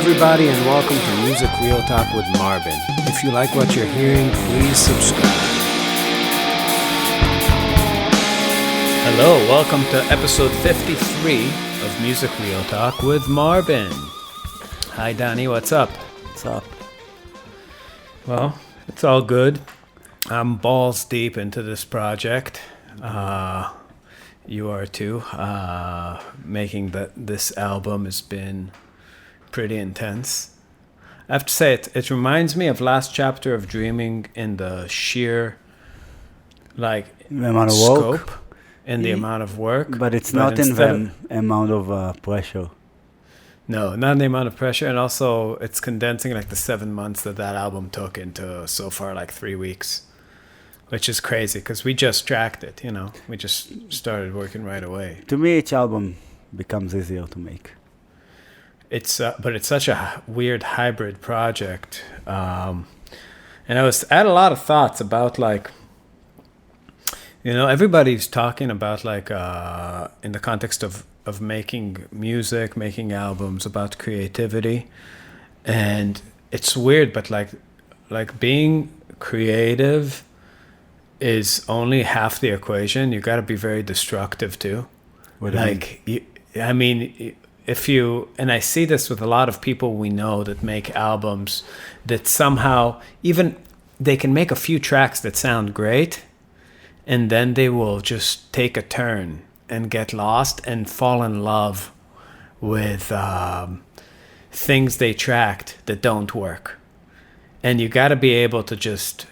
everybody, and welcome to Music Real Talk with Marbin. If you like what you're hearing, please subscribe. Hello, welcome to episode 53 of Music Real Talk with Marbin. Hi, Dani, what's up? What's up? Well, it's all good. I'm balls deep into this project. You are too. Making this album has been pretty intense. I have to say, it reminds me of last chapter of Dreaming in the sheer amount of scope work. and the amount of work. But it's not in the amount of pressure. No, not the amount of pressure. And also, it's condensing like the 7 months that album took into so far like 3 weeks. Which is crazy because we just tracked it, We just started working right away. To me, each album becomes easier to make. But it's such a weird hybrid project. And I had a lot of thoughts about everybody's talking about in the context of making music, making albums, about creativity. And it's weird, but like being creative is only half the equation. You got to be very destructive too. What do you mean? And I see this with a lot of people we know that make albums that somehow even they can make a few tracks that sound great, and then they will just take a turn and get lost and fall in love with things they tracked that don't work. And you got to be able to just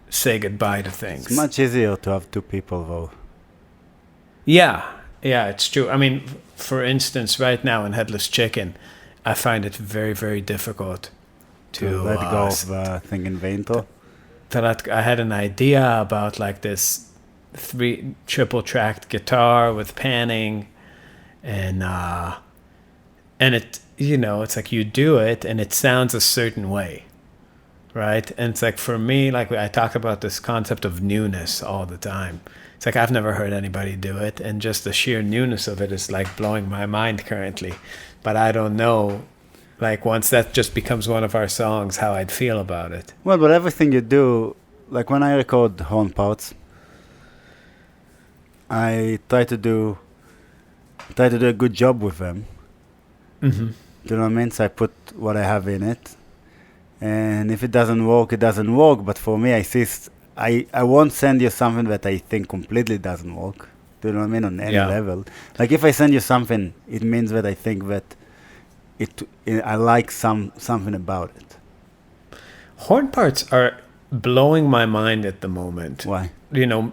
say goodbye to things. It's much easier to have two people, though. Yeah, it's true. I mean, for instance, right now in Headless Chicken, I find it very, very difficult to let go of the thing in the intro. I had an idea about this triple tracked guitar with panning, and it, it's like you do it and it sounds a certain way. Right? And it's like, for me, I talk about this concept of newness all the time. It's like, I've never heard anybody do it. And just the sheer newness of it is blowing my mind currently. But I don't know, once that just becomes one of our songs, how I'd feel about it. Well, but everything you do, when I record horn parts, I try to do a good job with them. Mm-hmm. Do you know what I mean? So I put what I have in it. And if it doesn't work, it doesn't work. But for me, I won't send you something that I think completely doesn't work. Do you know what I mean? On any level. If I send you something, it means that I think that I like something about it. Horn parts are blowing my mind at the moment. Why?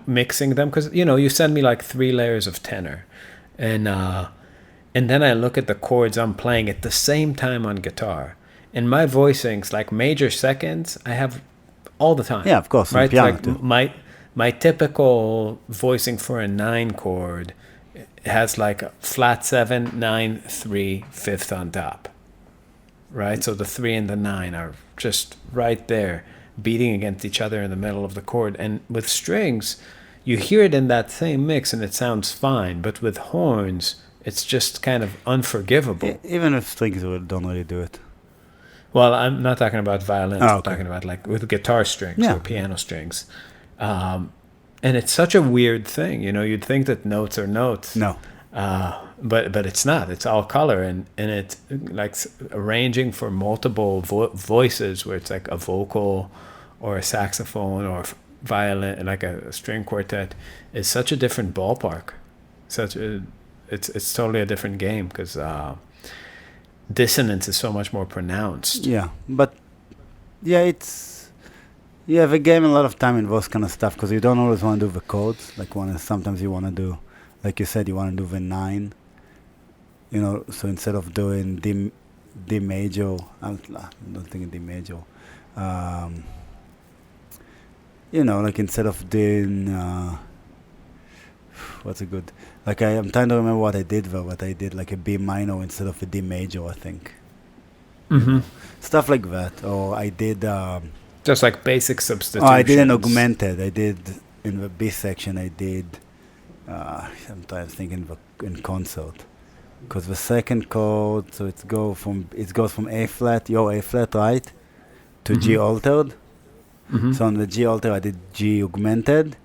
Mixing them. Because, you send me 3 layers of tenor. And then I look at the chords I'm playing at the same time on guitar. And my voicings, major seconds, I have all the time. Yeah, of course. Right? Piano too. My typical voicing for a 9 chord has a flat 7, 9, 3, 5th on top. Right? So the 3 and the 9 are just right there, beating against each other in the middle of the chord. And with strings, you hear it in that same mix and it sounds fine. But with horns, it's just kind of unforgivable. Even if strings don't really do it. Well, I'm not talking about violins. Oh, okay. I'm talking about with guitar strings or piano strings. And it's such a weird thing. You'd think that notes are notes. No. But it's not. It's all color. And it's arranging for multiple voices where it's a vocal or a saxophone or violin, a string quartet, is such a different ballpark. It's totally a different game because... dissonance is so much more pronounced. Yeah, but the game a lot of time involves kind of stuff because you don't always want to do the chords. Sometimes you want to do, like you said, you want to do the 9. So instead of doing D major, I'm not thinking D major. Instead of doing what's a good? I'm trying to remember what I did though. What I did, a B minor instead of a D major, I think. Mm-hmm. Stuff like that. Or I did... just basic substitutions. I did an augmented. I did, in the B section, I did... I'm trying to think in concert. because the second chord, so it goes from A flat, your A flat, right, to G altered. Mm-hmm. So on the G altered, I did G augmented,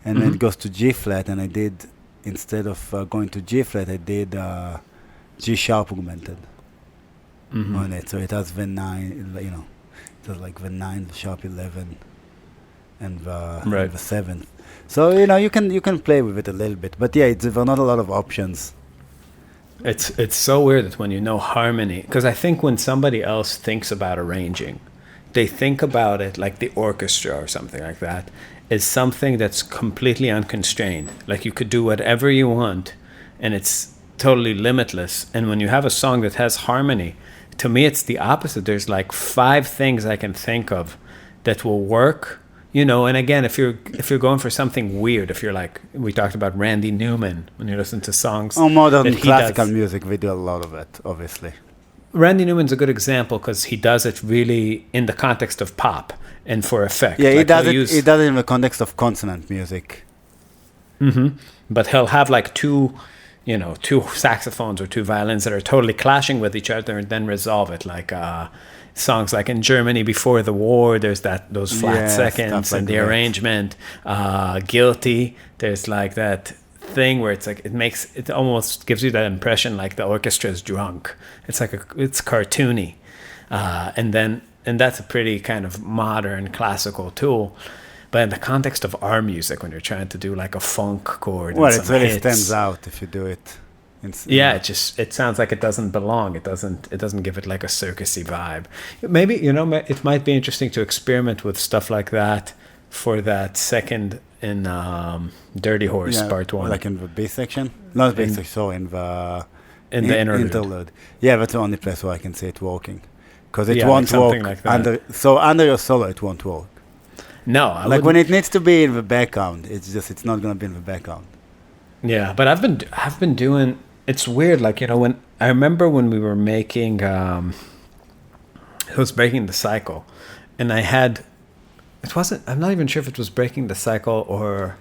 and then it goes to G flat, and I did, instead of going to G flat, I did G sharp augmented on it. So it has the 9, you know, it has like the 9, the sharp 11, and the 7th. So, you know, you can play with it a little bit, but yeah, there are not a lot of options. It's so weird that when you know harmony, because I think when somebody else thinks about arranging, they think about it like the orchestra or something like that is something that's completely unconstrained. Like you could do whatever you want, and it's totally limitless. And when you have a song that has harmony, to me it's the opposite. There's like 5 things I can think of that will work. You know, and again, if you're going for something weird, if you're like, we talked about Randy Newman when you listen to songs. Oh, modern classical music, we do a lot of it, obviously. Randy Newman's a good example because he does it really in the context of pop and for effect. Yeah, he does it in the context of consonant music. Mm-hmm. But he'll have like 2 saxophones or 2 violins that are totally clashing with each other and then resolve it. Like songs like In Germany Before the War, there's those flat seconds and the arrangement. Guilty, there's like that thing where it's like it almost gives you that impression like the orchestra is drunk. It's like it's cartoony, and that's a pretty kind of modern classical tool. But in the context of our music, when you're trying to do like a funk chord, well, it really stands out if you do it. It sounds like it doesn't belong. It doesn't give it like a circusy vibe. Maybe, you know, it might be interesting to experiment with stuff like that for that second in Dirty Horse Part 1. Like in the B section? Not B section, so in the interlude. Yeah, that's the only place where I can see it working. Because it won't work like under your solo, it won't work. No, when it needs to be in the background, it's not going to be in the background. Yeah, but I've been doing. It's weird, like, you know, when I remember when we were making, it was Breaking the Cycle, and I had, it wasn't. I'm not even sure if it was Breaking the Cycle or,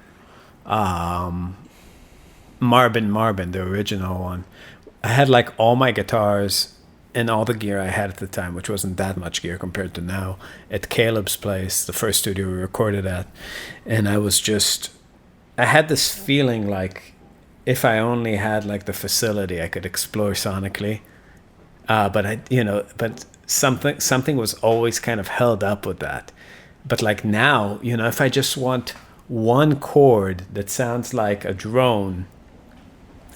Marbin, the original one. I had like all my guitars and all the gear I had at the time, which wasn't that much gear compared to now, at Caleb's place, the first studio we recorded at. And I had this feeling like if I only had like the facility, I could explore sonically. But something was always kind of held up with that. But like now, you know, if I just want one chord that sounds like a drone,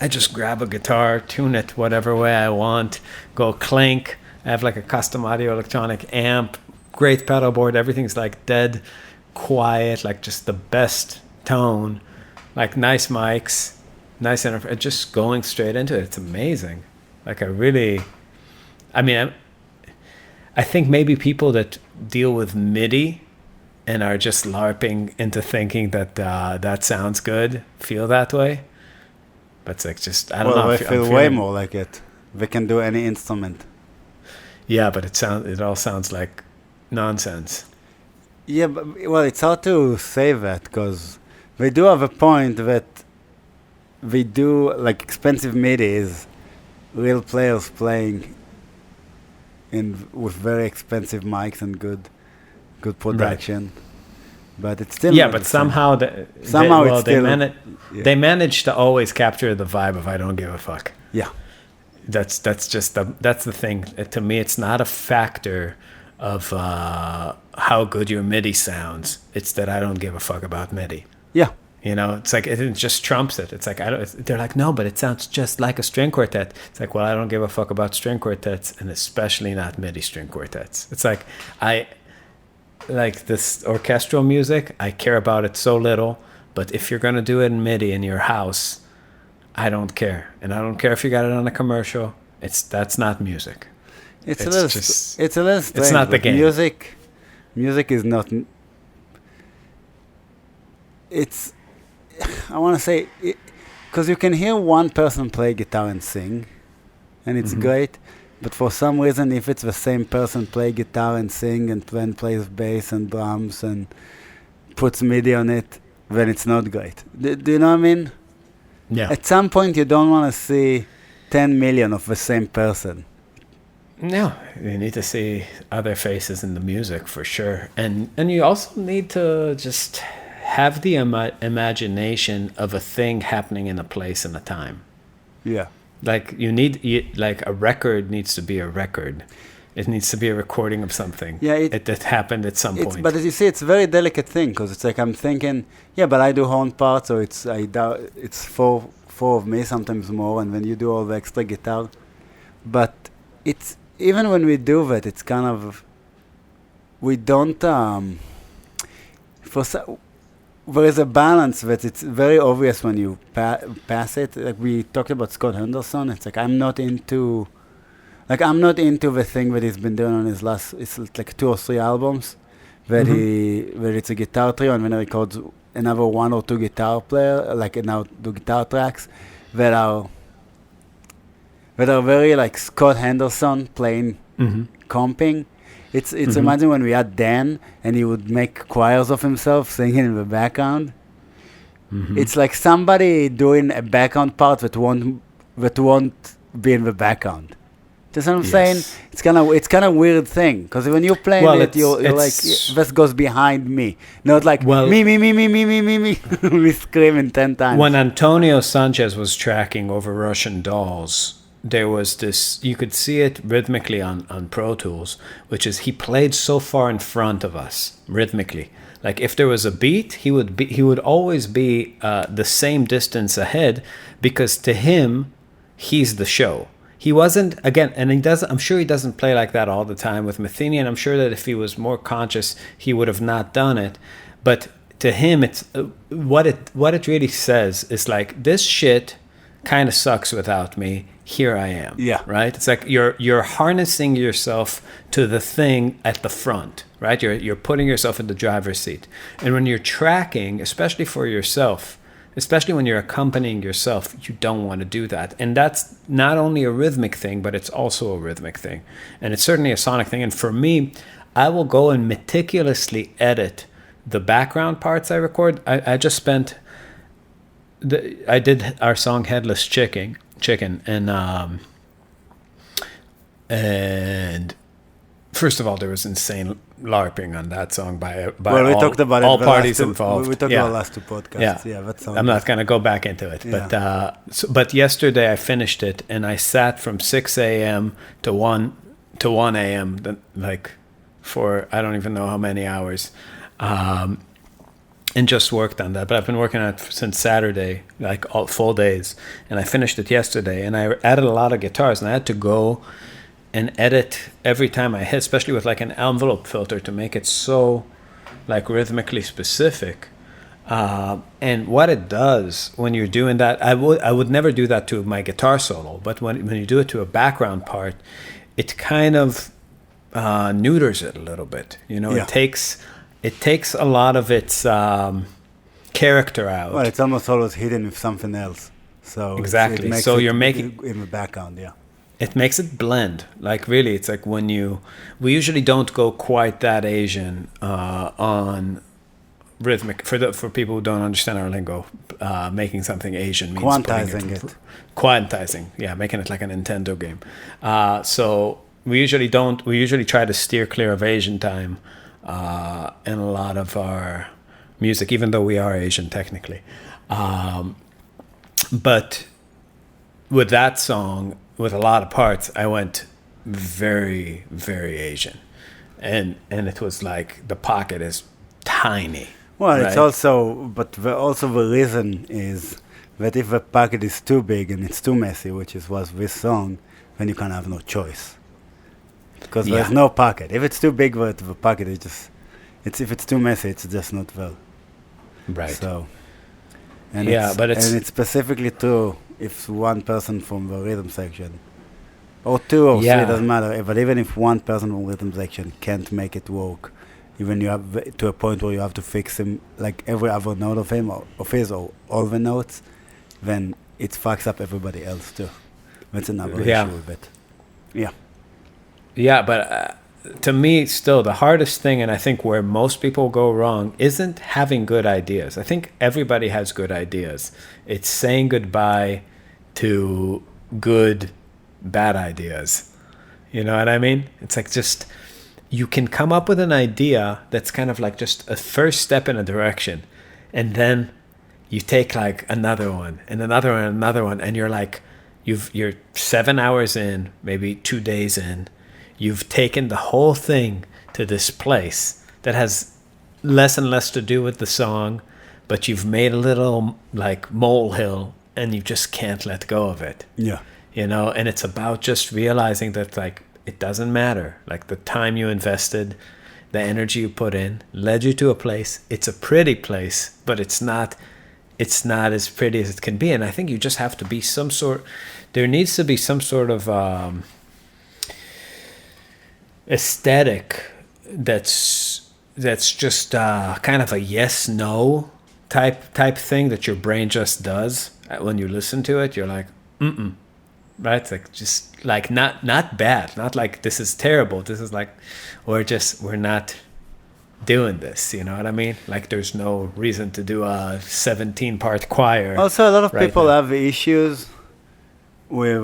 I just grab a guitar, tune it whatever way I want, go clink. I have like a custom audio electronic amp, great pedal board. Everything's like dead quiet, like just the best tone, like nice mics, nice interface, just going straight into it. It's amazing. Like I think maybe people that deal with MIDI and are just LARPing into thinking that that sounds good feel that way. But it's like I don't know. I feel way more like it. They can do any instrument. Yeah, but it all sounds like nonsense. Yeah, but it's hard to say that because they do have a point that they do like expensive MIDI is real players playing with very expensive mics and good production. Right. But it's still but somehow they manage to always capture the vibe of I don't give a fuck. Yeah, that's the thing. To me, it's not a factor of how good your MIDI sounds. It's that I don't give a fuck about MIDI. Yeah, you know, it's like it just trumps it. It's like they're like, no, but it sounds just like a string quartet. It's like, well, I don't give a fuck about string quartets, and especially not MIDI string quartets. It's like like this orchestral music, I care about it so little, but if you're going to do it in MIDI in your house, I don't care. And I don't care if you got it on a commercial. That's not music. It's a little strange. It's not the game. Music is not. I want to say, because you can hear one person play guitar and sing, and it's great. But for some reason, if it's the same person play guitar and sing and then plays bass and drums and puts MIDI on it, then it's not great. Do you know what I mean? Yeah. At some point, you don't want to see 10 million of the same person. No, you need to see other faces in the music for sure, and you also need to just have the imagination of a thing happening in a place and a time. Yeah. Like like a record needs to be a record. It needs to be a recording of something. Yeah, it happened at some point. But as you see, it's a very delicate thing because it's like I'm thinking, yeah, but I do horn parts, so it's four of me, sometimes more, and then you do all the extra guitar. But it's even when we do that, it's kind of we don't there is a balance that it's very obvious when you pass it. Like we talked about Scott Henderson, it's like I'm not into the thing that he's been doing on his last, it's like 2 or 3 albums, where it's a guitar trio and then he records another 1 or 2 guitar player, like now do guitar tracks that are very like Scott Henderson playing comping. It's imagine when we had Dan and he would make choirs of himself singing in the background. It's like somebody doing a background part that won't be in the background. That's what I'm saying. It's kind of weird thing because when you're playing you're like this goes behind me, not like me. We screaming 10 times. When Antonio Sanchez was tracking over Russian Dolls, there was this, you could see it rhythmically on Pro Tools, which is he played so far in front of us rhythmically. Like if there was a beat, he would always be the same distance ahead because to him, he's the show. He wasn't, again, and I'm sure he doesn't play like that all the time with Matheny, and I'm sure that if he was more conscious, he would have not done it. But to him, it's what it really says is like, this shit kind of sucks without me. Here I am. Yeah. Right? It's like you're harnessing yourself to the thing at the front, right? You're putting yourself in the driver's seat. And when you're tracking, especially for yourself, especially when you're accompanying yourself, you don't want to do that. And that's not only a rhythmic thing, but it's also a rhythmic thing. And it's certainly a sonic thing. And for me, I will go and meticulously edit the background parts I record. I just spent I did our song Headless Chicken and first of all there was insane LARPing on that song by we talked about all parties involved. We talked about last 2 podcasts. Yeah, that sounds. I'm not going to go back into it, but yesterday I finished it and I sat from 6 a.m. to 1 a.m. like for I don't even know how many hours. And just worked on that. But I've been working on it since Saturday, like all full days. And I finished it yesterday. And I added a lot of guitars. And I had to go and edit every time I hit, especially with like an envelope filter to make it so like rhythmically specific. And what it does when you're doing that, I would never do that to my guitar solo. But when you do it to a background part, it kind of neuters it a little bit. You know, It takes a lot of its character out. Well, it's almost always hidden with something else. So exactly. So you're making in the background, yeah. It makes it blend. Like really, it's like when we usually don't go quite that Asian on rhythmic for people who don't understand our lingo. Making something Asian means quantizing. Yeah, making it like a Nintendo game. So we usually don't. We usually try to steer clear of Asian time. In a lot of our music, even though we are Asian technically. But with that song, with a lot of parts, I went very, very Asian. And it was like the pocket is tiny. Well, right? It's also the reason is that if the pocket is too big and it's too messy, which was this song, then you kind of have no choice. Because there's no pocket. If it's too big for the pocket, if it's too messy, it's just not well. Right. So, and it's specifically true if one person from the rhythm section, or 2 or 3, doesn't matter. But even if one person from the rhythm section can't make it work, even you have to a point where you have to fix him, like every other note of him or of his or all the notes, then it fucks up everybody else too. That's another issue with it. Yeah. Yeah, but to me, still, the hardest thing, and I think where most people go wrong, isn't having good ideas. I think everybody has good ideas. It's saying goodbye to good, bad ideas. You know what I mean? It's like just, you can come up with an idea that's kind of like just a first step in a direction. And then you take like another one and another one and another one. And you're like, you're 7 hours in, maybe 2 days in. You've taken the whole thing to this place that has less and less to do with the song, but you've made a little like molehill and you just can't let go of it. Yeah. You know, and it's about just realizing that like it doesn't matter. Like the time you invested, the energy you put in led you to a place. It's a pretty place, but it's not as pretty as it can be. And I think you just have to be there needs to be some sort of aesthetic that's just kind of a yes no type thing that your brain just does. When you listen to it, you're like, right? It's like just like not bad, not like this is terrible. This is like we're not doing this. You know what I mean? Like there's no reason to do a 17-part choir. Also, a lot of right people now. have issues with,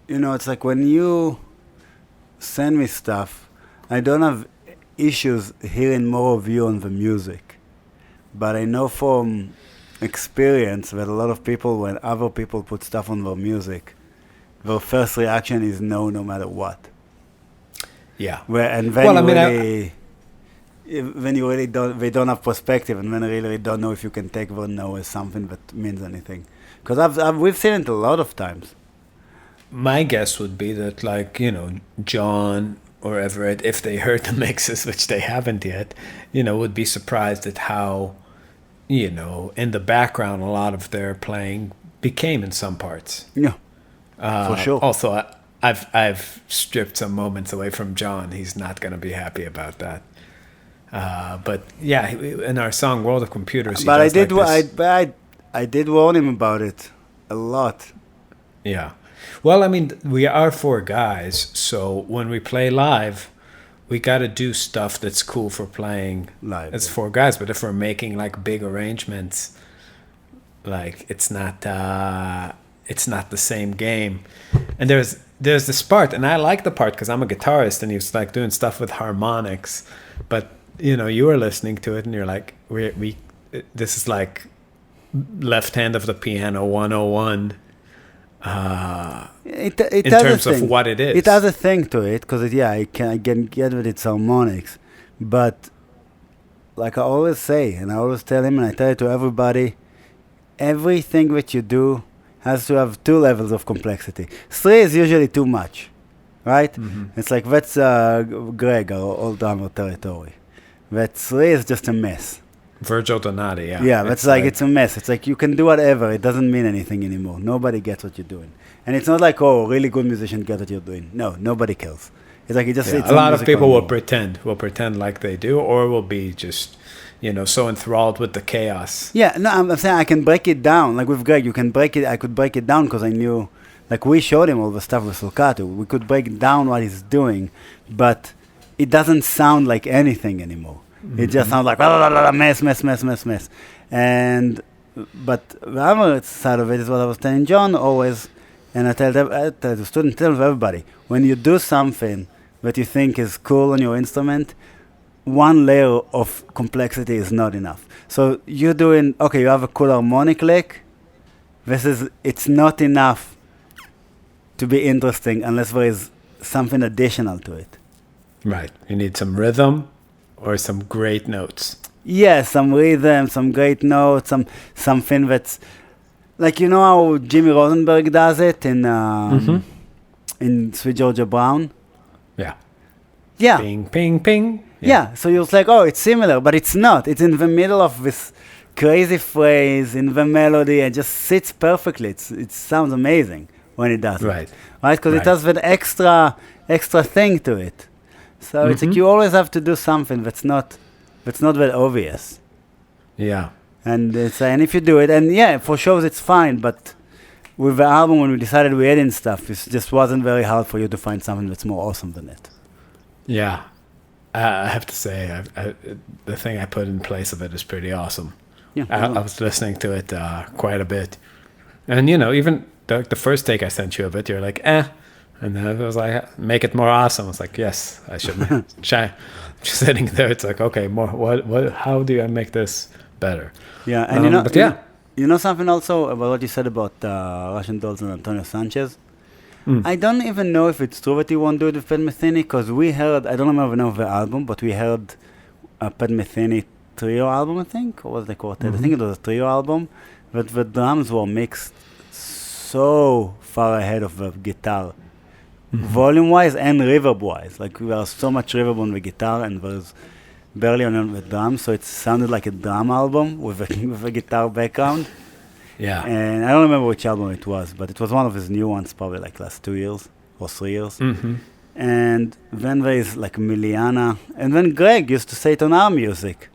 it's like when you send me stuff, I don't have issues hearing more of you on the music. But I know from experience that a lot of people, when other people put stuff on their music, their first reaction is no matter what. Yeah. When you really don't, they don't have perspective, and when they really don't know if you can take their no as something that means anything. Because we've seen it a lot of times. My guess would be that, like, John or Everett, if they heard the mixes, which they haven't yet, would be surprised at how, in the background, a lot of their playing became in some parts. Yeah, for sure. Also, I've stripped some moments away from John. He's not going to be happy about that. But yeah, in our song "World of Computers," I did warn him about it a lot. Yeah. Well, I mean, we are 4 guys, so when we play live, we got to do stuff that's cool for playing live as 4 guys. But if we're making like big arrangements, like it's not the same game. And there's this part, and I like the part because I'm a guitarist, and he's like doing stuff with harmonics. But you were listening to it, and you're like, this is like left hand of the piano 101. In terms of what it is. It has a thing to it, because I can get with its harmonics. But like I always say, and I always tell him, and I tell it to everybody, everything that you do has to have 2 levels of complexity. 3 is usually too much, right? Mm-hmm. It's like, that's Greg, our old drummer territory. That 3 is just a mess. Virgil Donati, yeah. Yeah, that's like it's a mess. It's like you can do whatever. It doesn't mean anything anymore. Nobody gets what you're doing. And it's not like, a really good musician gets what you're doing. No, nobody cares. It's like it's a lot of people will pretend like they do, or will be just, so enthralled with the chaos. Yeah, no, I'm saying I can break it down. Like with Greg, I could break it down because I knew, like we showed him all the stuff with Sulcato. We could break down what he's doing, but it doesn't sound like anything anymore. Mm-hmm. It just sounds like mess. But the other side of it is what I was telling John always, and I tell the students, tell everybody, when you do something that you think is cool on your instrument, 1 layer of complexity is not enough. So you're doing, you have a cool harmonic lick. It's not enough to be interesting unless there is something additional to it. Right. You need some rhythm or some great notes. Yeah, some rhythm, some great notes, something that's like, how Jimmy Rosenberg does it in Sweet Georgia Brown? Yeah. Yeah. Ping, ping, ping. Yeah, so you're like, it's similar, but it's not. It's in the middle of this crazy phrase in the melody and just sits perfectly. It sounds amazing when it does. Right. Right, because it has that extra thing to it. So it's like you always have to do something that's not that obvious. Yeah. And if you do it, and for shows it's fine, but with the album, when we decided we added stuff, it just wasn't very hard for you to find something that's more awesome than it. Yeah. I have to say, the thing I put in place of it is pretty awesome. Yeah, I was listening to it quite a bit. And even the first take I sent you of it, you're like, eh. And then it was like, make it more awesome. I was like, yes, I should try. Just sitting there, it's like, okay, more. What? How do I make this better? Yeah, and but yeah, you know something also about what you said about Russian Dolls and Antonio Sanchez. I don't even know if it's true that he won't do it with Pat Metheny, because we heard, I don't remember the name of the album, but we heard a Pat Metheny trio album, I think, or was it a quartet? I think it was a trio album, but the drums were mixed so far ahead of the guitar, volume-wise and reverb-wise. Like, there was so much reverb on the guitar, and there's barely on the drums, so it sounded like a drum album with a guitar background. yeah. And I don't remember which album it was, but it was one of his new ones, probably like last 2 years or 3 years. And then there is like Miliana. And then Greg used to say it on our music,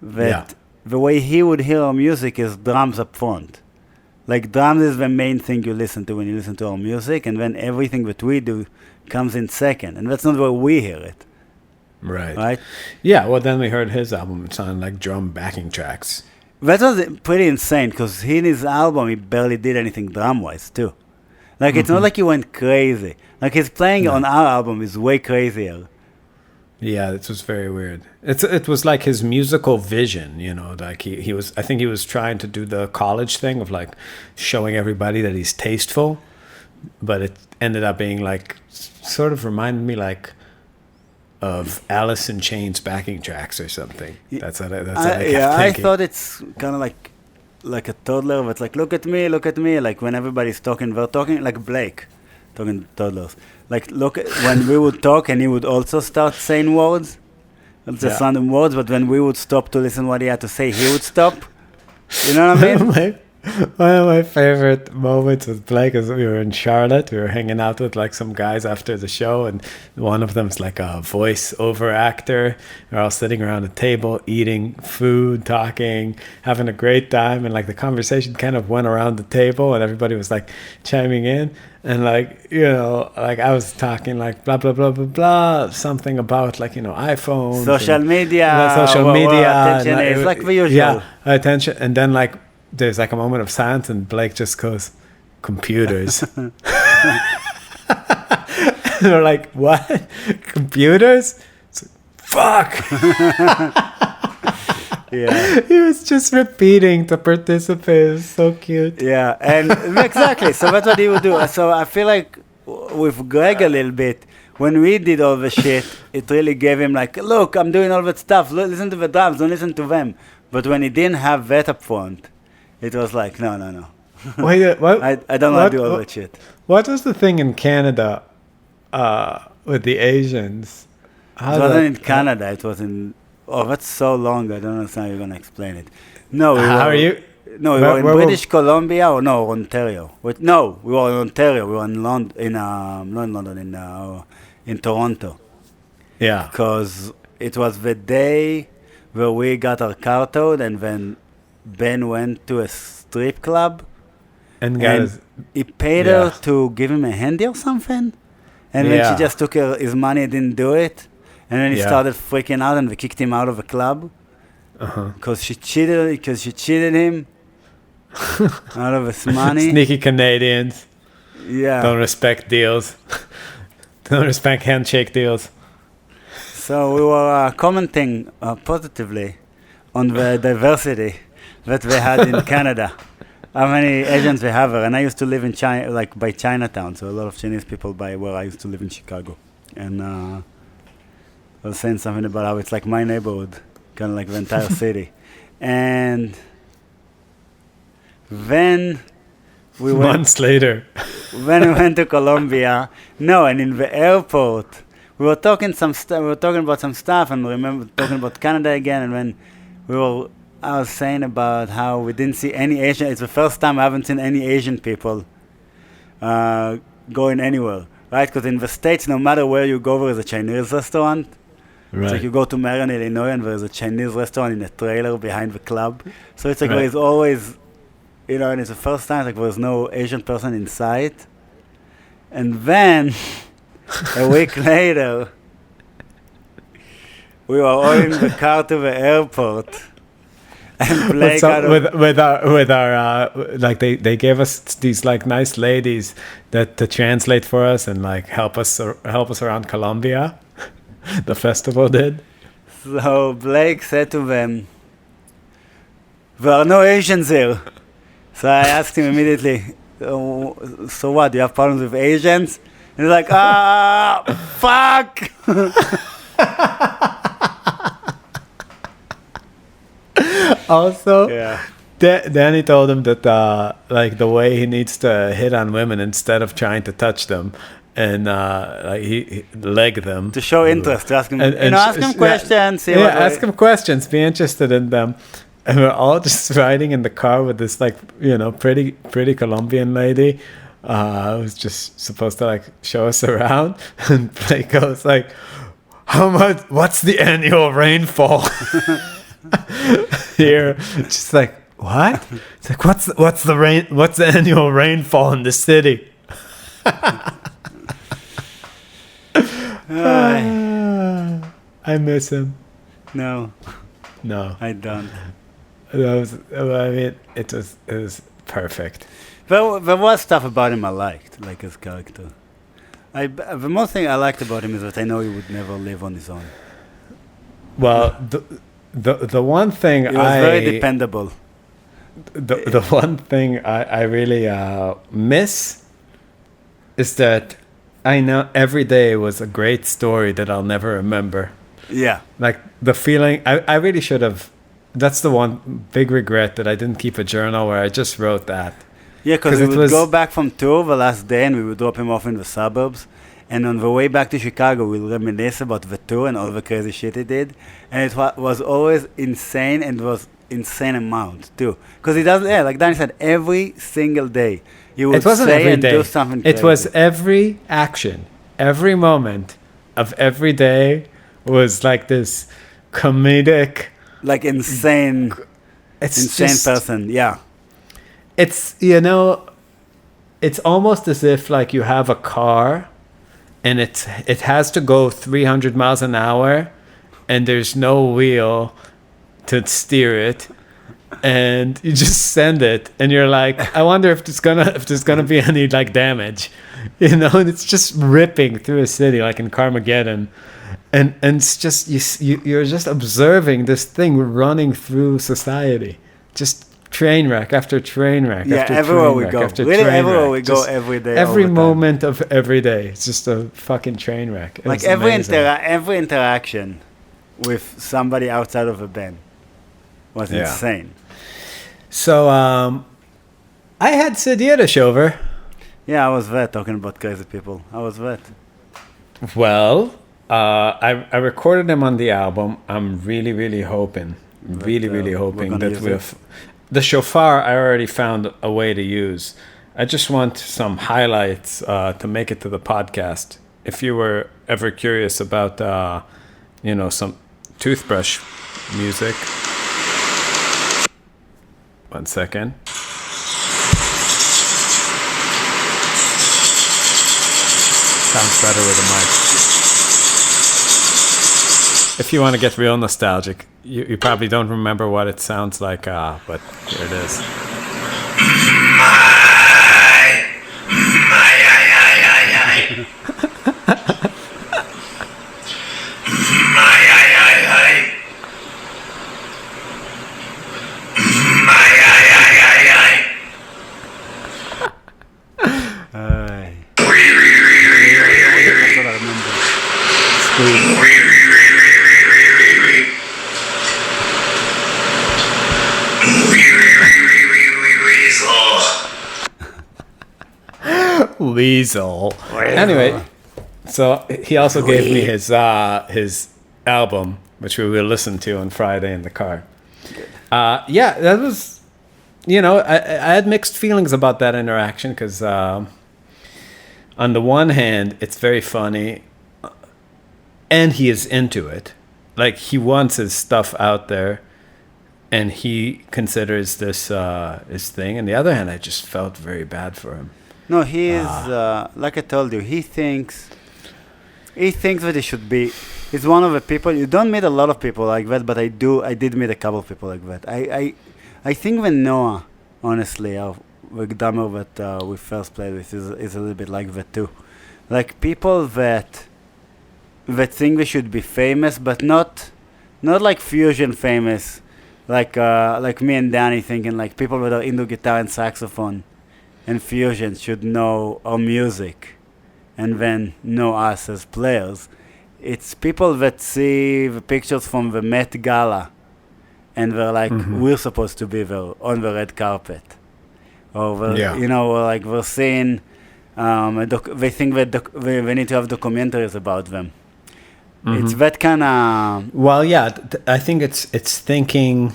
that the way he would hear our music is drums up front. Like, drums is the main thing you listen to when you listen to our music, and then everything that we do comes in second. And that's not where we hear it. Right? Yeah, well, then we heard his album. It sounded like drum backing tracks. That was pretty insane, because in his album, he barely did anything drum-wise, too. Like, it's not like he went crazy. Like, his playing on our album is way crazier. Yeah, it was very weird. It was like his musical vision, like he was, I think he was trying to do the college thing of like showing everybody that he's tasteful, but it ended up being like, sort of reminded me like of Alice in Chains backing tracks or something. That's what I kept thinking. I thought it's kind of like a toddler that's like, look at me, like when everybody's talking, they're talking like Blake, talking to toddlers. Like, look, when we would talk and he would also start saying words, just random words, but when we would stop to listen what he had to say, he would stop. You know what I mean? One of my favorite moments with Blake is we were in Charlotte. We were hanging out with like some guys after the show, and one of them's like a voice-over actor. We're all sitting around a table, eating food, talking, having a great time, and like the conversation kind of went around the table, and everybody was like chiming in, and like like I was talking like blah blah blah blah blah, something about like iPhones, social media, attention, and it's like the usual. Yeah, attention, and then like. There's like a moment of silence, and Blake just goes, computers. And we're like, what? Computers? It's like, fuck! Yeah. He was just repeating to participate. It was so cute. Yeah, and exactly. So that's what he would do. So I feel like with Greg a little bit, when we did all the shit, it really gave him like, look, I'm doing all that stuff. Listen to the drums, don't listen to them. But when he didn't have that up front, it was like, no. Wait, what? I don't want to do all that shit. What was the thing in Canada with the Asians? It wasn't in Canada. It was in... Oh, that's so long. I don't understand how you're going to explain it. No, How are you? No, we were in British Columbia or no, Ontario. No, we were in Ontario. We were in London, not in London, in Toronto. Yeah. Because it was the day where we got our car towed, and then Ben went to a strip club, and he paid her to give him a handy or something, and then she just took his money and didn't do it, and then he started freaking out, and we kicked him out of the club because she cheated him out of his money. Sneaky Canadians. Yeah. Don't respect deals. Don't respect handshake deals. So we were commenting positively on the diversity that we had in Canada. How many Asians we have here. And I used to live in China, like by Chinatown, so a lot of Chinese people by where I used to live in Chicago. And I was saying something about how it's like my neighborhood, kind of like the entire city. And then we went... Months later. When we went to Colombia, and in the airport, we were talking about some stuff, and remember talking about Canada again, and when I was saying about how we didn't see any Asian. It's the first time I haven't seen any Asian people going anywhere, right? Because in the States, no matter where you go, there is a Chinese restaurant. Right. It's like you go to Marion, Illinois, and there's a Chinese restaurant in a trailer behind the club. So it's like there's always, and it's the first time like there's no Asian person in sight. And then, a week later, we were all in the car to the airport. and Blake with our like they gave us these like nice ladies that to translate for us and like help us around Colombia. The festival did. So Blake said to them, "There are no Asians here." So I asked him immediately, "So what? Do you have problems with Asians?" And he's like, fuck. Also, Yeah. Danny told him that like the way he needs to hit on women instead of trying to touch them and like he leg them To show interest, to ask him, and ask him questions. ask him questions, be interested in them. And we're all just riding in the car with this like pretty Colombian lady who's just supposed to like show us around. And Blake goes like, "How much? What's the annual rainfall here?" Just like, what? It's like, what's the annual rainfall in the city? I miss him. No, No, I don't. It was perfect. There was stuff about him I liked, like his character. The most thing I liked about him is that I know he would never live on his own. Well, the one thing He was very dependable. The one thing I really miss is that I know every day was a great story that I'll never remember. Yeah. Like the feeling, I really should have. That's the one big regret that I didn't keep a journal where I just wrote that. Yeah, because we would go back from tour the last day and we would drop him off in the suburbs. And on the way back to Chicago, we'll reminisce about the tour and all the crazy shit he did. And it was always insane, and was insane amount too. Because he doesn't, like Dani said, every single day he would say and do something crazy. It was every action, every moment of every day was like this comedic, like insane person. Yeah. It's, it's almost as if like you have a car and it has to go 300 miles an hour and there's no wheel to steer it, and you just send it and you're like, I wonder if there's gonna be any like damage, and it's just ripping through a city like in Carmageddon, and it's just you're just observing this thing running through society, just train wreck after train wreck after everywhere train we wreck go. after Really, train everywhere wreck. we go, every day, every moment of every day, it's just a fucking train wreck. It like was every amazing. every interaction with somebody outside of a band was insane. So I had Sid Yiddish over. Yeah, I was there talking about crazy people. I was there. Well, I recorded him on the album. I'm really hoping, really hoping that with the shofar, I already found a way to use. I just want some highlights to make it to the podcast. If you were ever curious about, some Toothbrush music. 1 second. Sounds better with a mic. If you want to get real nostalgic, you probably don't remember what it sounds like, but here it is. Weasel. Anyway, so he also gave me his album, which we will listen to on Friday in the car. Yeah, that was, I had mixed feelings about that interaction because on the one hand, it's very funny, and he is into it. Like, he wants his stuff out there, and he considers this his thing. On the other hand, I just felt very bad for him. No, he is, like I told you, he thinks he thinks that he should be. He's one of the people. You don't meet a lot of people like that, but I did meet a couple of people like that. I think that Noah, honestly, the drummer that we first played with, is a little bit like that too. Like people that think they should be famous, but not like fusion famous, like me and Dani thinking like people that are into guitar and saxophone and fusion should know our music and then know us as players. It's people that see the pictures from the Met Gala and they're like, we're supposed to be there on the red carpet. Or, or like they're seeing, they think that they need to have documentaries about them. It's that kind of... Well, yeah, I think it's thinking...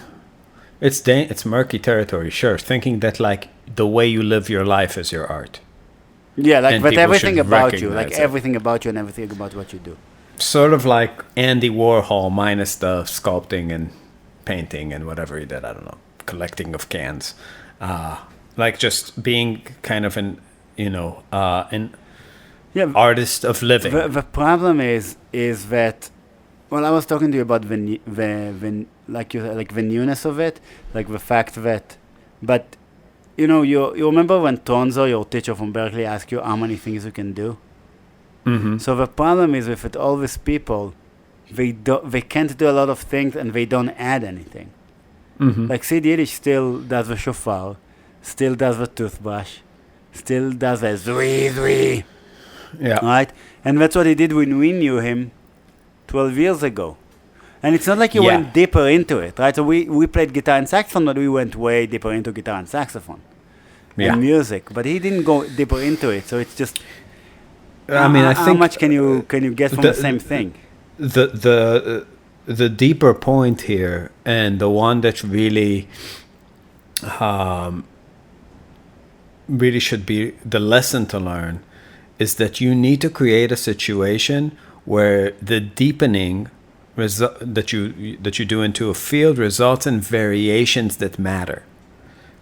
It's murky territory, sure. Thinking that, like, the way you live your life is your art. Yeah, like, and but everything about you. Like, everything about you and everything about what you do. Sort of like Andy Warhol minus the sculpting and painting and whatever he did. I don't know. Collecting of cans. Like, just being kind of an artist of living. The problem is that, well, I was talking to you about the newness of it, like the fact that, but you remember when Tonzo, your teacher from Berkeley, asked you how many things you can do? So the problem is with all these people, they can't do a lot of things and they don't add anything. Like Sid Yiddish still does the shofar, still does the toothbrush, still does the zui. Yeah. Right? And that's what he did when we knew him 12 years ago. And it's not like he went deeper into it, right? So we played guitar and saxophone, but we went way deeper into guitar and saxophone and music. But he didn't go deeper into it. So it's just, I think how much can you get from the same thing? The deeper point here, and the one that really should be the lesson to learn, is that you need to create a situation where the deepening that you do into a field results in variations that matter,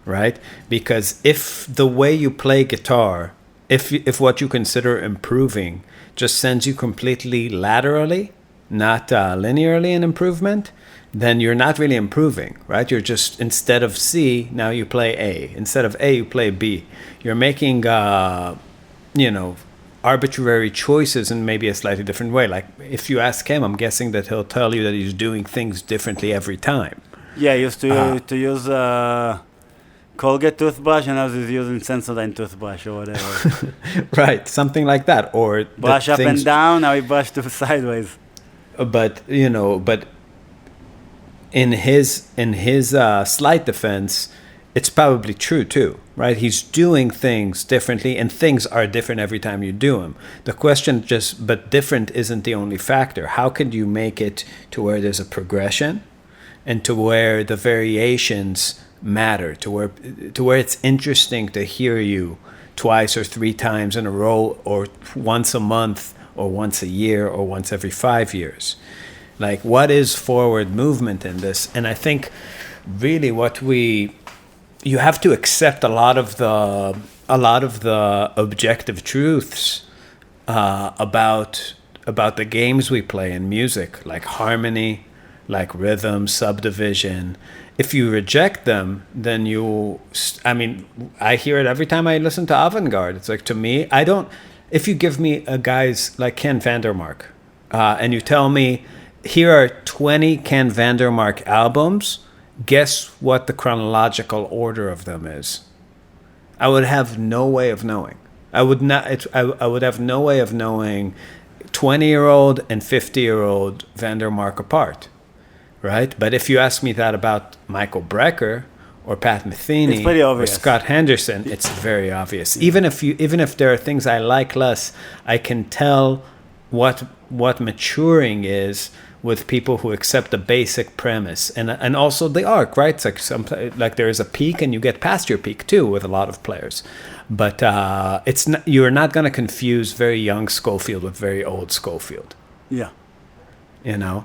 right? Because if the way you play guitar, if what you consider improving just sends you completely laterally, not linearly in improvement, then you're not really improving, right? You're just, instead of C, now you play A. Instead of A, you play B. You're making, arbitrary choices in maybe a slightly different way. Like, if you ask him, I'm guessing that he'll tell you that he's doing things differently every time. Yeah, he used to use Colgate toothbrush, and now he's using Sensodyne toothbrush or whatever. Right, something like that. Or brush up and down, now he brushed sideways. But in his slight defense, it's probably true too, right? He's doing things differently, and things are different every time you do them. The question but different isn't the only factor. How can you make it to where there's a progression, and to where the variations matter, to where it's interesting to hear you twice or three times in a row, or once a month, or once a year, or once every 5 years? Like, what is forward movement in this? And I think really you have to accept a lot of the objective truths about the games we play in music, like harmony, like rhythm, subdivision. If you reject them, then I hear it every time I listen to avantgarde. It's like, to me, if you give me a guys like Ken Vandermark, and you tell me, here are 20 Ken Vandermark albums, guess what the chronological order of them is? I would have no way of knowing. I would have no way of knowing 20-year-old and 50-year-old Vandermark apart, right? But if you ask me that about Michael Brecker or Pat Metheny or Scott Henderson, it's very obvious. Even if there are things I like less, I can tell what maturing is with people who accept the basic premise and also the arc, right? It's like there is a peak, and you get past your peak too with a lot of players. But you're not going to confuse very young Schofield with very old Schofield. Yeah.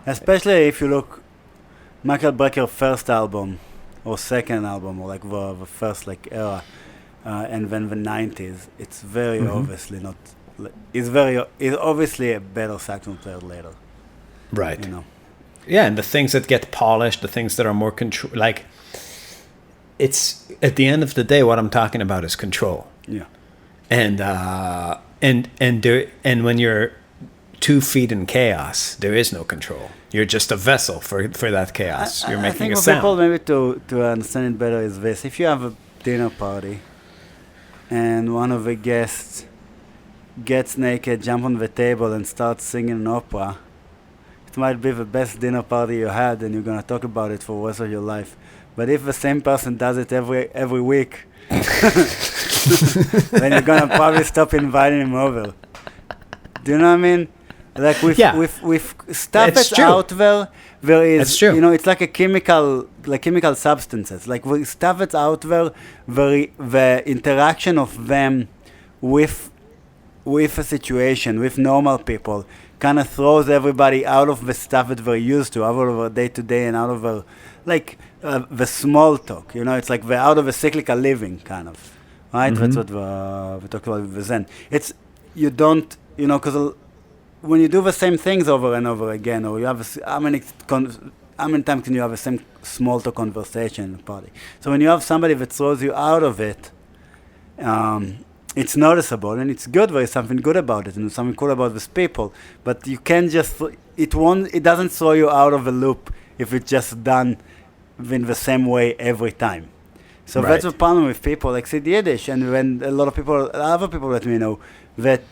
Especially if you look Michael Brecker's first album or second album, or like the first era, and then the 90s, it's very obviously not is obviously a better saxophone player later. Right. You know. Yeah, and the things that get polished, the things that are more control, like it's at the end of the day, what I'm talking about is control. Yeah. And when you're 2 feet in chaos, there is no control. You're just a vessel for that chaos. You're making a sound. I think for people maybe to understand it better is this: if you have a dinner party and one of the guests gets naked, jump on the table, and starts singing an opera, it might be the best dinner party you had, and you're gonna talk about it for the rest of your life. But if the same person does it every week, then you're gonna probably stop inviting him over. Do you know what I mean? Like with stuff that's out there is, you know, it's like chemical substances. Like with stuff that's out there, the interaction of them with a situation, with normal people, kind of throws everybody out of the stuff that they're used to, out of their day-to-day, and out of their, like, the small talk. You know, it's like out of the cyclical living, kind of. Right? Mm-hmm. That's what we talked about with the Zen. It's, you don't, you know, because when you do the same things over and over again, or you have how many times can you have the same small talk conversation in a party? So when you have somebody that throws you out of it, it's noticeable, and it's good. There is something good about it, and something cool about these people. But you can't just it doesn't throw you out of the loop if it's just done in the same way every time. So that's the problem with people like Sid Yiddish, and when a lot of people, other people let me know that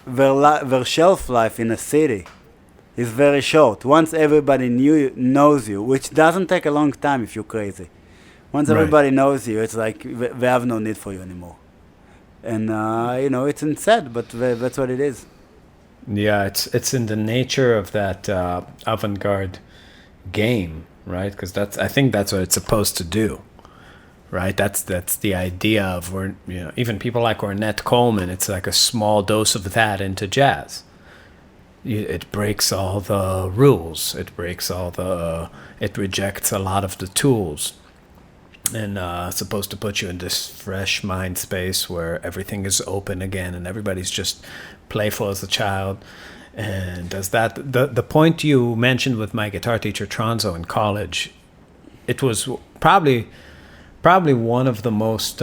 their shelf life in a city is very short. Once everybody knows you, which doesn't take a long time if you're crazy. Once everybody knows you, it's like they have no need for you anymore. And you know, it's sad, but that's what it is. Yeah, it's in the nature of that avant-garde game, right? Because I think that's what it's supposed to do. Right, that's the idea of, you know, even people like Ornette Coleman, it's like a small dose of that into jazz. It breaks all the rules. It rejects a lot of the tools, and supposed to put you in this fresh mind space where everything is open again and everybody's just playful as a child. And does that the point you mentioned with my guitar teacher Tronzo in college? It was probably one of the most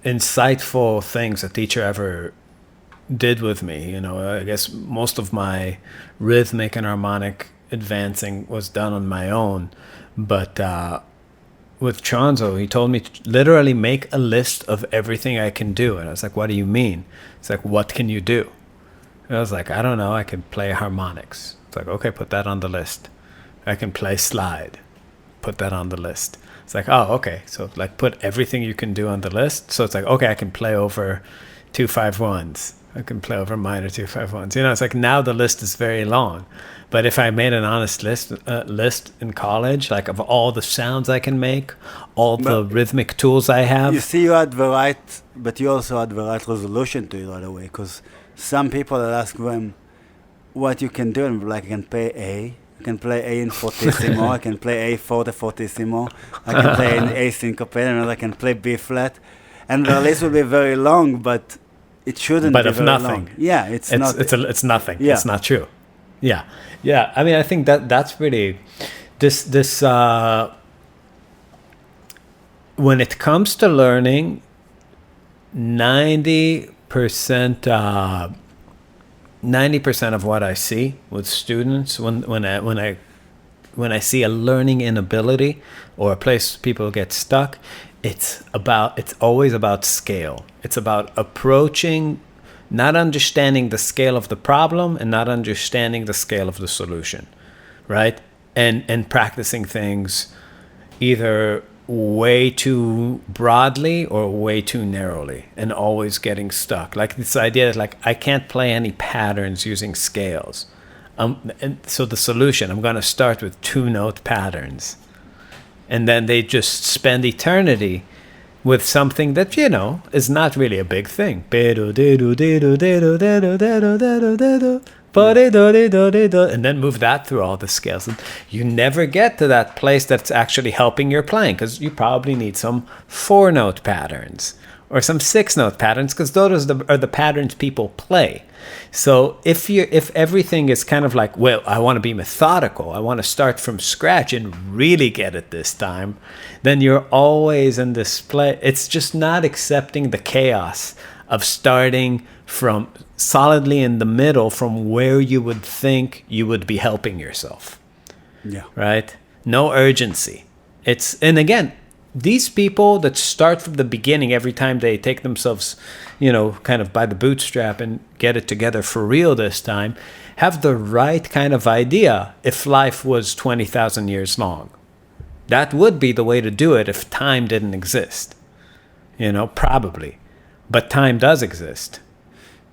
insightful things a teacher ever did with me. You know, I guess most of my rhythmic and harmonic advancing was done on my own, but with Tronzo, he told me to literally make a list of everything I can do, and I was like, "What do you mean?" It's like, "What can you do?" And I was like, "I don't know. I can play harmonics." It's like, "Okay, put that on the list." I can play slide. Put that on the list. It's like, oh, okay. So like put everything you can do on the list. So it's like, okay, I can play over 2-5-1s. I can play over minor 2-5-1s. You know, it's like now the list is very long. But if I made an honest list in college, like of all the sounds I can make, all the rhythmic tools I have. You see, you had the right, but you also had the right resolution to it right away. Because some people that ask them what you can do, and like, I can play A. I can play A in fortissimo, I can play A forte fortissimo, I can play an A syncopated, and I can play B flat. And the list will be very long, but it shouldn't be very long. Yeah, it's nothing. Yeah. It's not true. Yeah. Yeah. I mean, I think that's really this when it comes to learning, 90% of what I see with students when I see a learning inability or a place people get stuck, it's always about scale. It's about approaching, not understanding the scale of the problem and not understanding the scale of the solution, right? And practicing things either way too broadly or way too narrowly, and always getting stuck. Like this idea that like I can't play any patterns using scales. And so the solution, I'm going to start with 2-note patterns. And then they just spend eternity with something that, you know, is not really a big thing. And then move that through all the scales. And you never get to that place that's actually helping your playing, because you probably need some 4-note patterns or some 6-note patterns, because those are the patterns people play. So if everything is kind of like, well, I want to be methodical, I want to start from scratch and really get it this time, then you're always in this play. It's just not accepting the chaos of starting from solidly in the middle from where you would think you would be helping yourself. Yeah. Right? No urgency. And again, these people that start from the beginning every time they take themselves, kind of by the bootstrap and get it together for real this time, have the right kind of idea if life was 20,000 years long. That would be the way to do it if time didn't exist. Probably. But time does exist.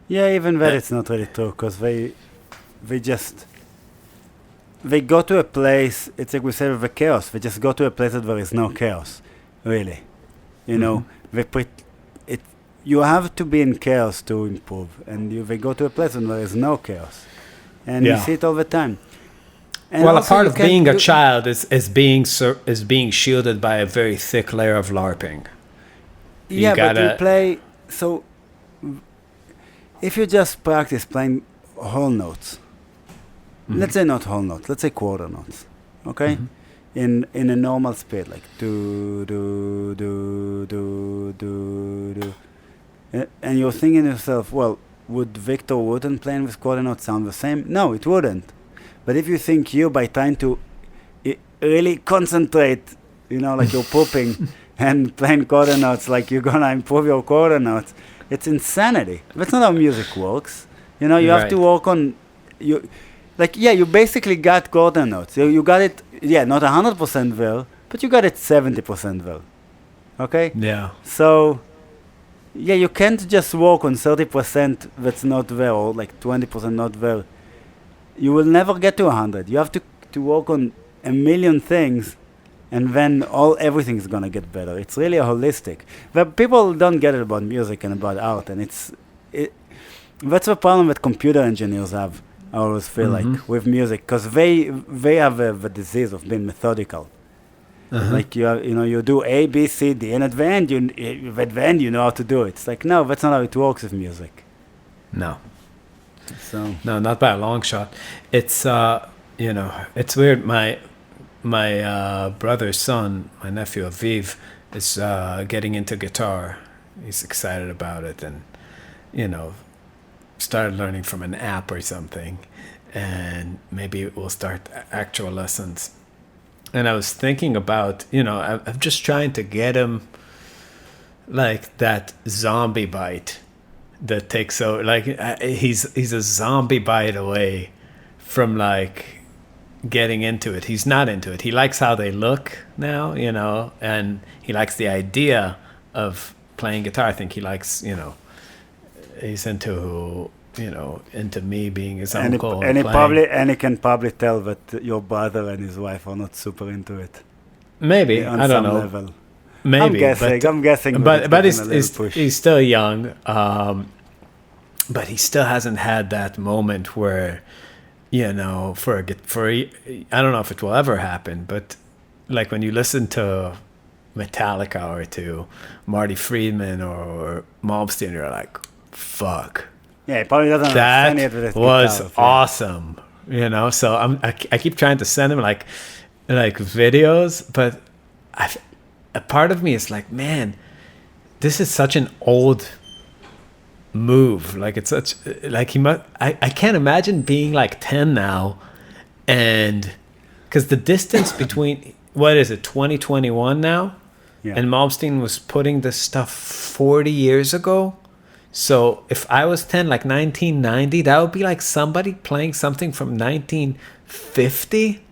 Yeah, even that it's not really true, because they go to a place, it's like we said with the chaos, they just go to a place that there is no chaos, really. You have to be in chaos to improve, and they go to a place where there is no chaos. And you see it all the time. And well, a part of being a child is being shielded by a very thick layer of LARPing. Yeah, but you play, so if you just practice playing whole notes, let's say not whole notes, let's say quarter notes, okay? In a normal speed, like do, do, do, do, do, do. And you're thinking to yourself, well, would Victor Wooten playing with quarter notes sound the same? No, it wouldn't. But if you think by trying to really concentrate, like you're pooping and playing quarter notes, like you're gonna improve your quarter notes, it's insanity. That's not how music works. You have to work on you basically got quarter notes. You got it, not 100% there, but you got it 70% there. Okay? Yeah. So, you can't just work on 30% that's not there, or like 20% not there. You will never get to 100. You have to work on a million things, and then everything is gonna get better. It's really holistic. But people don't get it about music and about art, and that's the problem that computer engineers have. I always feel like with music, because they have the disease of being methodical. Like you do A, B, C, D, and at the end you know how to do it. It's like, no, that's not how it works with music. No. So no, not by a long shot. It's it's weird. My brother's son, my nephew Aviv, is getting into guitar. He's excited about it, and started learning from an app or something, and maybe we'll start actual lessons. And I was thinking about, I'm just trying to get him like that zombie bite that takes over. Like he's a zombie bite away from like getting into it. He's not into it. He likes how they look now, and he likes the idea of playing guitar. I think he likes, he's into me being his uncle. And he can probably tell that your brother and his wife are not super into it. Maybe, on I don't some know. Level. Maybe, I'm guessing. But he's still young. But he still hasn't had that moment where, I don't know if it will ever happen, but like when you listen to Metallica or to Marty Friedman or Malmsteen, you're like, fuck. Yeah, he probably doesn't understand it with his was guitar, awesome, So I keep trying to send him like videos, but a part of me is like, man, this is such an old move. Like it's such like I can't imagine being like 10 now, and because the distance between what is it 2021 now, and Malmsteen was putting this stuff 40 years ago. So if I was 10, like 1990, that would be like somebody playing something from 1950.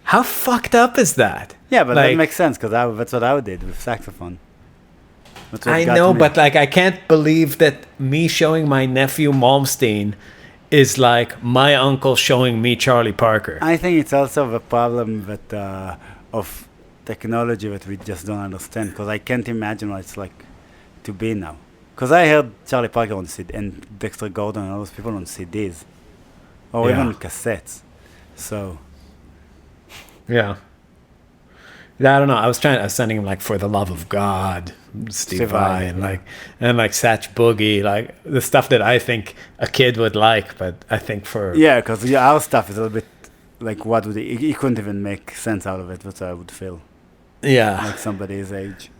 How fucked up is that? Yeah, but that makes sense, because that's what I did with saxophone. I know, but like I can't believe that me showing my nephew Malmsteen is like my uncle showing me Charlie Parker. I think it's also the problem that of technology that we just don't understand, because I can't imagine what it's like to be now. Because I heard Charlie Parker on CD and Dexter Gordon and all those people on CDs, or even cassettes. So, yeah, I don't know. I was sending him like For the Love of God, Steve Vai, and like Satch Boogie, like the stuff that I think a kid would like, but I think for because our stuff is a little bit like what would he couldn't even make sense out of it. What I would feel like somebody his age.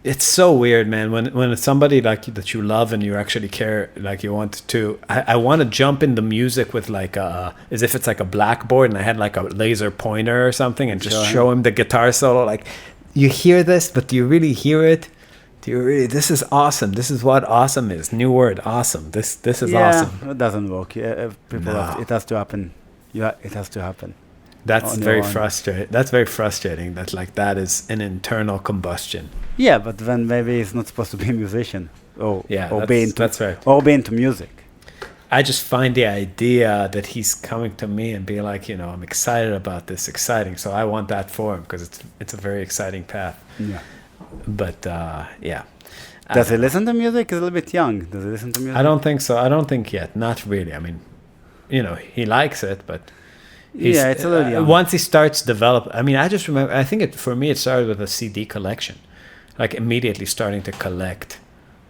It's so weird, man. When it's somebody like that you love and you actually care, like you want to. I want to jump in the music with like as if it's like a blackboard, and I had like a laser pointer or something, and just show him the guitar solo. Like, you hear this, but do you really hear it? Do you really? This is awesome. This is what awesome is. New word, awesome. This is awesome. It doesn't work. It has to happen. It has to happen. That's very frustrating. That's very frustrating. That is an internal combustion. Yeah, but then maybe he's not supposed to be a musician, that's right. Or be into music. I just find the idea that he's coming to me and be like, I'm excited about this, exciting. So I want that for him because it's a very exciting path. Yeah. But Does he listen to music? He's a little bit young. Does he listen to music? I don't think so. I don't think yet. Not really. I mean, he likes it, but. It's a little young. Once he starts develop, I mean, I just remember. I think for me, it started with a CD collection, like immediately starting to collect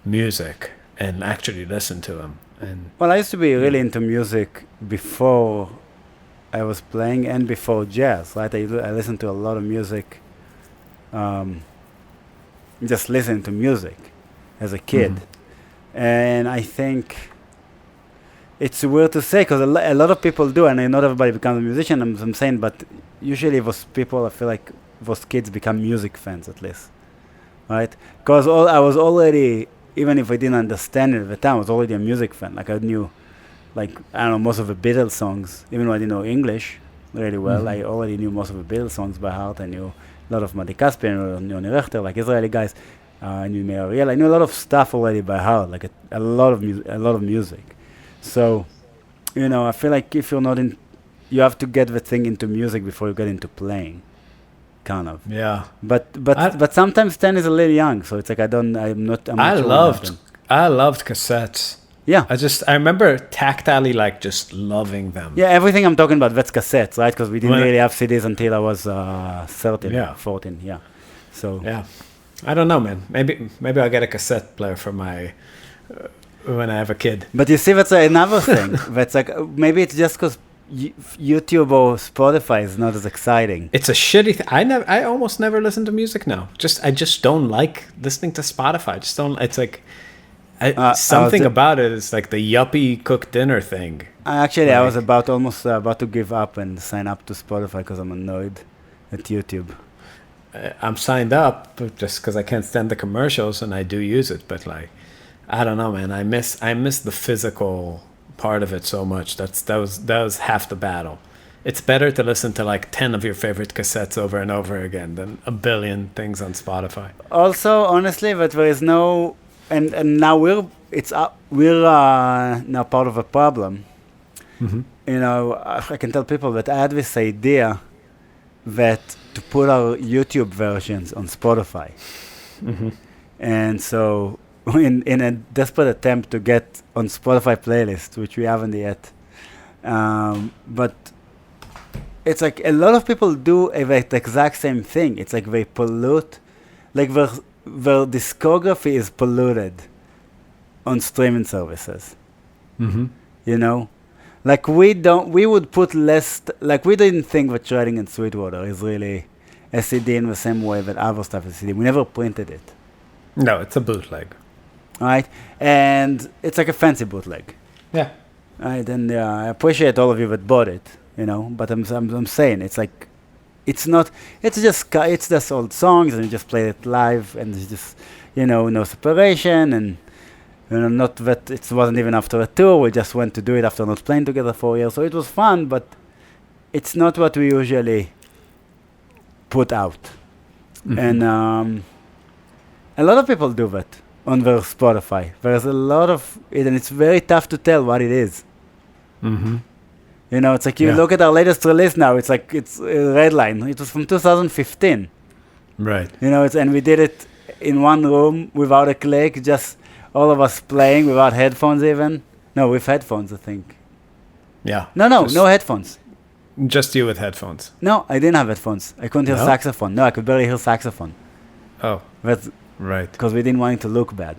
music and actually listen to them. And I used to be really into music before I was playing and before jazz. Right, I listened to a lot of music. Just listening to music as a kid, and I think. It's weird to say because a lot of people do, and not everybody becomes a musician. I'm saying, but usually those people, I feel like those kids become music fans at least, right? Because I was already, even if I didn't understand it at the time, I was already a music fan. Like I knew, most of the Beatles songs, even though I didn't know English really well. I already knew most of the Beatles songs by heart. I knew a lot of Matti Caspian or Yoni Rechter, like Israeli guys. I knew Meir Ariel. I knew a lot of stuff already by heart, like a lot of music. So, I feel like if you're not in, you have to get the thing into music before you get into playing, kind of. Yeah. But sometimes 10 is a little young, so it's like I loved cassettes. Yeah. I remember tactilely just loving them. Yeah, everything I'm talking about, that's cassettes, right? Because we didn't really have CDs until I was 13, 14, yeah. So. Yeah. I don't know, man. Maybe I'll get a cassette player for my... when I have a kid. But you see, that's another thing. That's like, maybe it's just because YouTube or Spotify is not as exciting. It's a shitty thing. I almost never listen to music now. I just don't like listening to Spotify. It's like, something about it is like the yuppie cook dinner thing. I was almost about to give up and sign up to Spotify because I'm annoyed at YouTube. I'm signed up just because I can't stand the commercials and I do use it, but I don't know, man. I miss the physical part of it so much. That was half the battle. It's better to listen to 10 of your favorite cassettes over and over again than a billion things on Spotify. Also, honestly, that there is no, and now we're now part of a problem. I can tell people that I had this idea that to put our YouTube versions on Spotify, and so. In a desperate attempt to get on Spotify playlist, which we haven't yet, but it's like a lot of people do the exact same thing. It's like they pollute, like their discography is polluted on streaming services. Like we would put less, we didn't think that Shredding in Sweetwater is really a CD in the same way that other stuff is CD. We never printed it. No, it's a bootleg. Right, and it's like a fancy bootleg. Yeah. Right, and I appreciate all of you that bought it, But I'm saying it's like, it's not. It's just old songs, and you just play it live, and it's just, no separation, and not that it wasn't even after a tour. We just went to do it after not playing together for years, so it was fun, but it's not what we usually put out, and a lot of people do that. On their Spotify, there's a lot of it, and it's very tough to tell what it is. It's like you look at our latest release now. It's like it's Redline. It was from 2015. Right. And we did it in one room without a click, just all of us playing without headphones even. No, with headphones, I think. Yeah. No headphones. just you with headphones? No, I didn't have headphones. I couldn't hear No? saxophone. No, I could barely hear saxophone. Oh, That's right. because we didn't want it to look bad.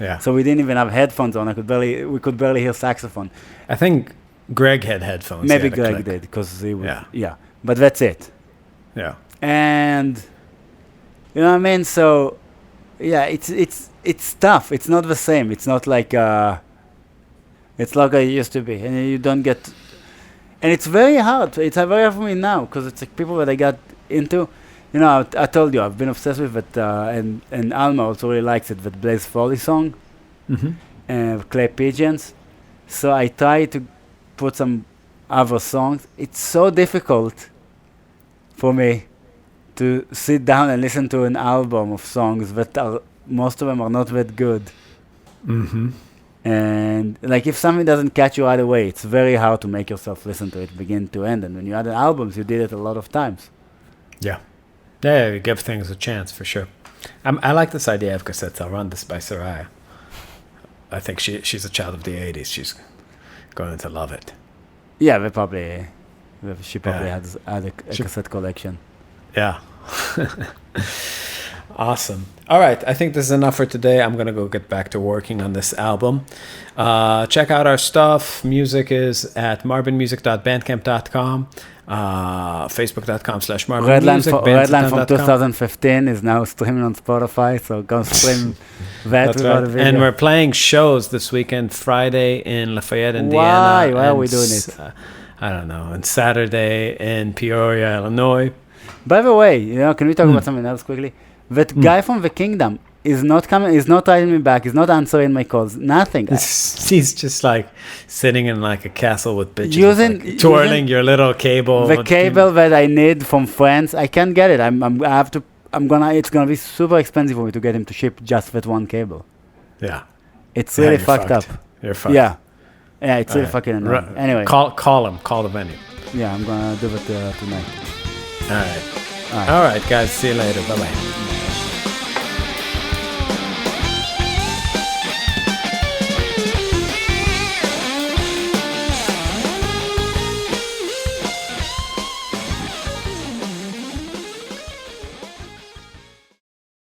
Yeah. So we didn't even have headphones on. We could barely hear saxophone. I think Greg had headphones. Maybe He had a Greg click. did because he was. Yeah. Yeah. But that's it. Yeah. And you know what I mean? So yeah, it's tough. It's not the same. It's not like it's like it used to be, and you don't get. And it's very hard. It's very hard for me now because it's like people that I got into. You know, I told you I've been obsessed with it, and Alma also really likes it. That Blaze Foley song, Clay Pigeons. So I try to put some other songs. It's so difficult for me to sit down and listen to an album of songs that are most of them are not that good. Mm-hmm. And like if something doesn't catch you right away, it's very hard to make yourself listen to it begin to end. And when you had albums, you did it a lot of times. Yeah. Yeah, you give things a chance for sure. I like this idea of cassettes. I'll run this by Soraya. I think she's a child of the 80s. She's going to love it. Yeah, she probably had a cassette collection. Yeah. Awesome. All right. I think this is enough for today. I'm going to go get back to working on this album. Check out our stuff. Music is at marbinmusic.bandcamp.com. Facebook.com/marbinmusic. Redline from 2015 is now streaming on Spotify, so go stream that without a video. And we're playing shows this weekend, Friday in Lafayette, Indiana. Why are we doing it? I don't know. And Saturday in Peoria, Illinois. By the way, can we talk about something else quickly? That guy from the Kingdom is not coming, is not writing me back, is not answering my calls, nothing. He's just like sitting in like a castle with bitches, twirling your little cable. The cable that I need from France, I can't get it. It's gonna be super expensive for me to get him to ship just that one cable. Yeah. It's really fucked up. You're fucked. Yeah, it's really fucking annoying. Anyway. Call him. Call the venue. Yeah, I'm gonna do it tonight. All right, guys. See you later. Bye-bye.